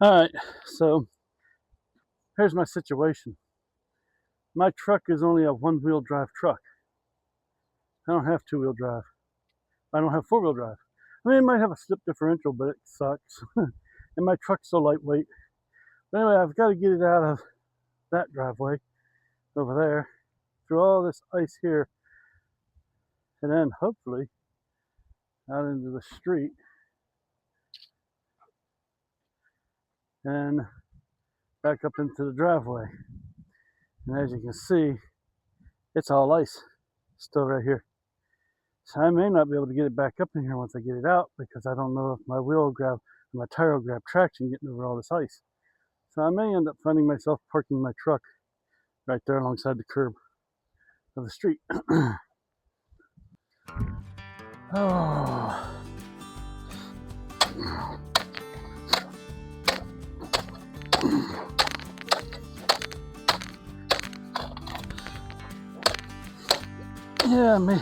Alright, so here's my situation. My truck is only a one-wheel drive truck. I don't have two-wheel drive. I don't have four-wheel drive. I mean, it might have a slip differential, but it sucks. And my truck's so lightweight. But anyway, I've got to get it out of that driveway over there, through all this ice here, and then hopefully out into the street and back up into the driveway. And as you can see, it's all ice still right here. So I may not be able to get it back up in here once I get it out, because I don't know if my wheel will grab, my tire will grab traction getting over all this ice. So I may end up finding myself parking my truck right there alongside the curb of the street. Oh. Yeah, me.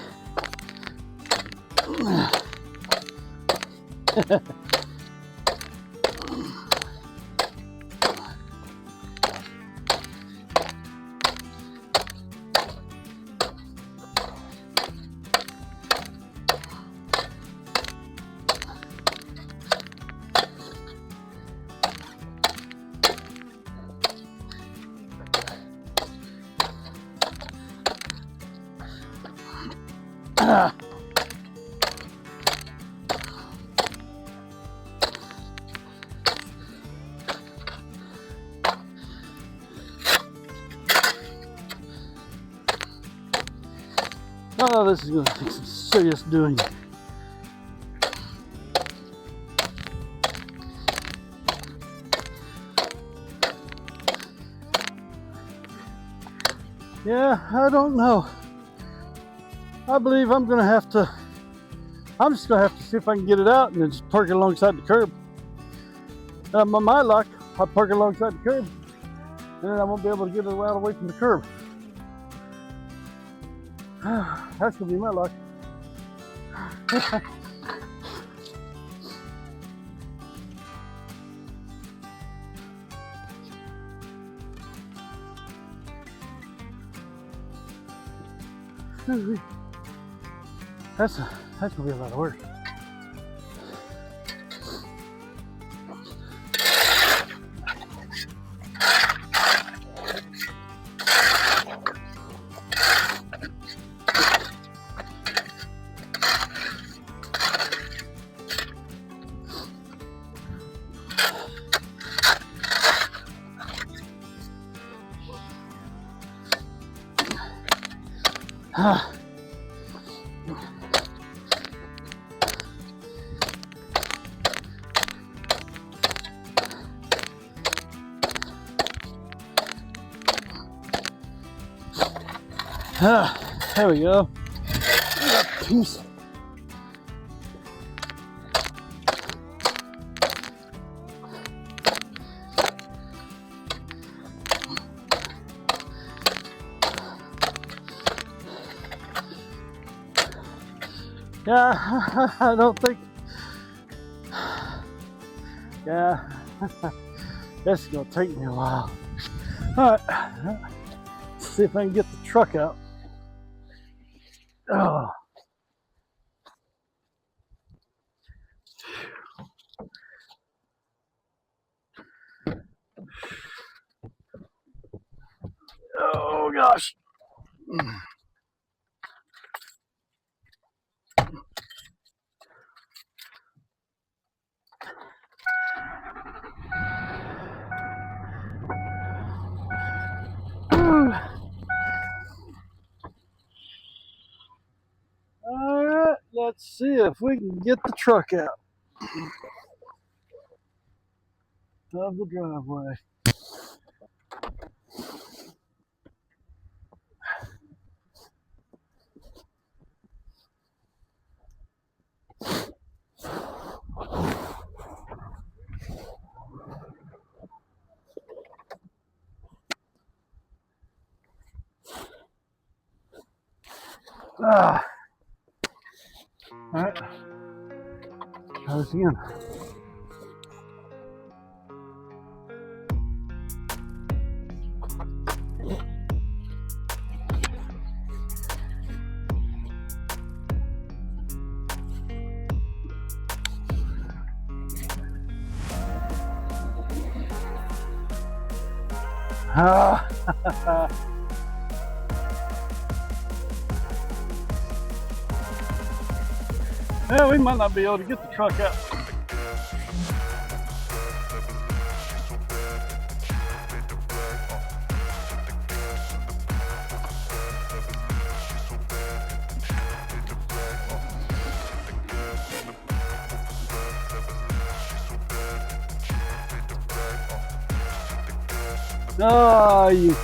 Oh, this is going to take some serious doing. Yeah, I don't know. I believe I'm just going to have to see if I can get it out and then just park it alongside the curb. My luck, I'll park it alongside the curb, and then I won't be able to get it out away from the curb. That's going to be my luck. That's going to be a lot of work. There we go. Piece. Yeah, I don't think. Yeah, this is gonna take me a while. All right, let's see if I can get the truck out. Oh. Oh gosh. All right, let's see if we can get the truck out of the driveway. All right, try this again. Ah. Yeah, we might not be able to get the truck out. Oh, you.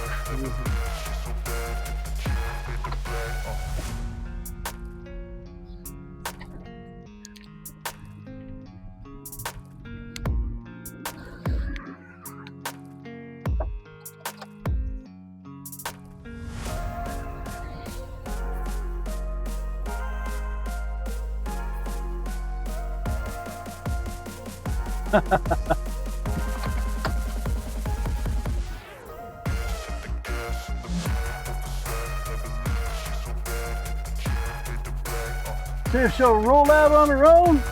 See if she'll roll out on her own.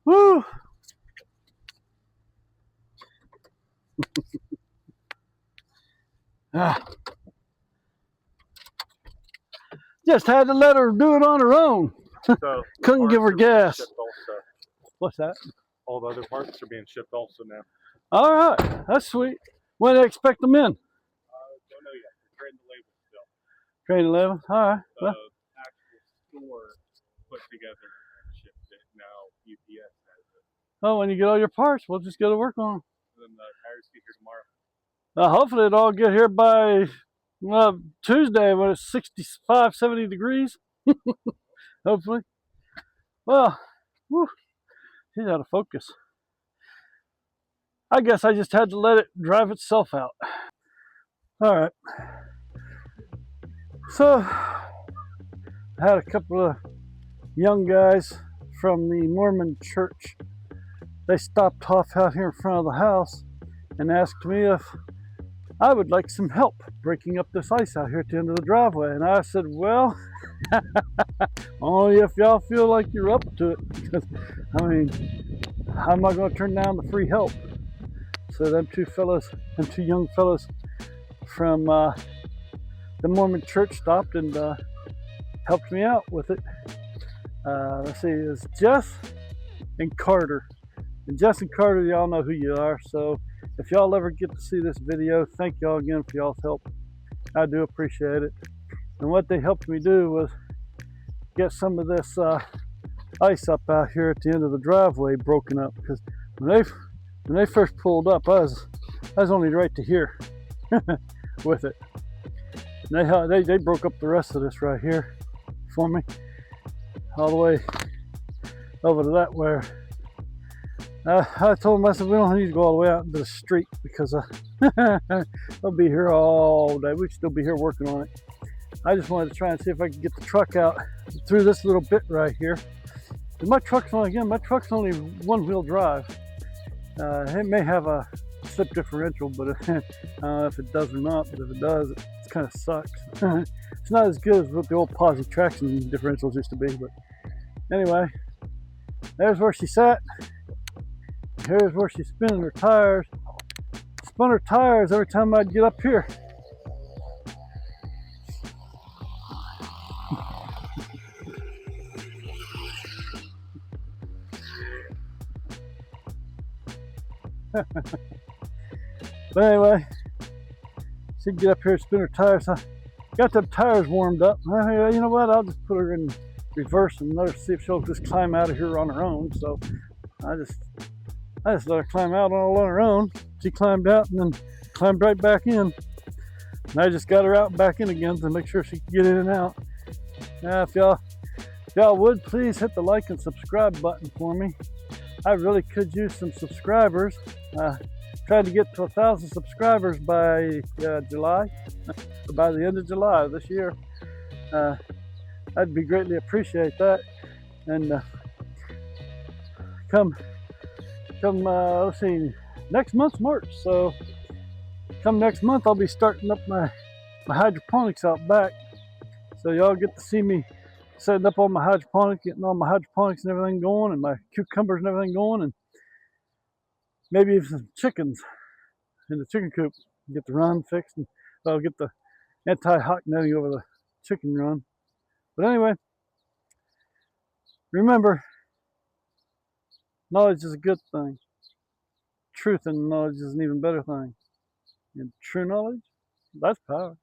Woo! Just had to let her do it on her own. So couldn't give her gas. What's that? All the other parts are being shipped also now. All right, that's sweet. When do they expect them in? Don't know yet. We're trading the labels still. Trade 11. All right. The Well, actual store put together and shipped it. Now UPS has it. oh, when you get all your parts, we'll just go to work on them. And then the tires get here tomorrow. Hopefully it'll all get here by Tuesday when it's 65, 70 degrees. Hopefully. Well, whew, she's out of focus. I guess I just had to let it drive itself out. All right. So I had a couple of young guys from the Mormon Church. They stopped off out here in front of the house and asked me if I would like some help breaking up this ice out here at the end of the driveway. And I said, well, only if y'all feel like you're up to it. Because, I mean, I'm not going to turn down the free help. So them two young fellas from the Mormon Church stopped and helped me out with it. Let's see, it's Jess and Carter. And Jess and Carter, y'all know who you are. So if y'all ever get to see this video, thank y'all again for y'all's help. I do appreciate it. And what they helped me do was get some of this ice up out here at the end of the driveway broken up. Because when they first pulled up, I was only right to here with it. And they broke up the rest of this right here for me, all the way over to that where I told them, I said, we don't need to go all the way out into the street because they'll be here all day. We'd still be here working on it. I just wanted to try and see if I could get the truck out through this little bit right here. And my truck's only one-wheel drive. It may have a slip differential, but I don't know if it does or not. But if it does, it kind of sucks. It's not as good as what the old posi traction differentials used to be. But anyway, there's where she sat. Here's where she's spinning her tires. Spun her tires every time I'd get up here. But anyway, she'd get up here and spin her tires. I got them tires warmed up. You know what? I'll just put her in reverse and let her see if she'll just climb out of here on her own. So I just let her climb out all on her own. She climbed out and then climbed right back in. And I just got her out and back in again to make sure she could get in and out. Now, if y'all would, please hit the like and subscribe button for me. I really could use some subscribers. Trying to get to 1,000 subscribers by July, by the end of July this year. I'd be greatly appreciate that. And come, let's see, next month's March. So come next month, I'll be starting up my hydroponics out back. So y'all get to see me setting up all my hydroponics, getting all my hydroponics and everything going, and my cucumbers and everything going, and maybe even some chickens in the chicken coop. Get the run fixed, and I'll get the anti-hawk netting over the chicken run. But anyway, remember, knowledge is a good thing. Truth and knowledge is an even better thing. And true knowledge, that's power.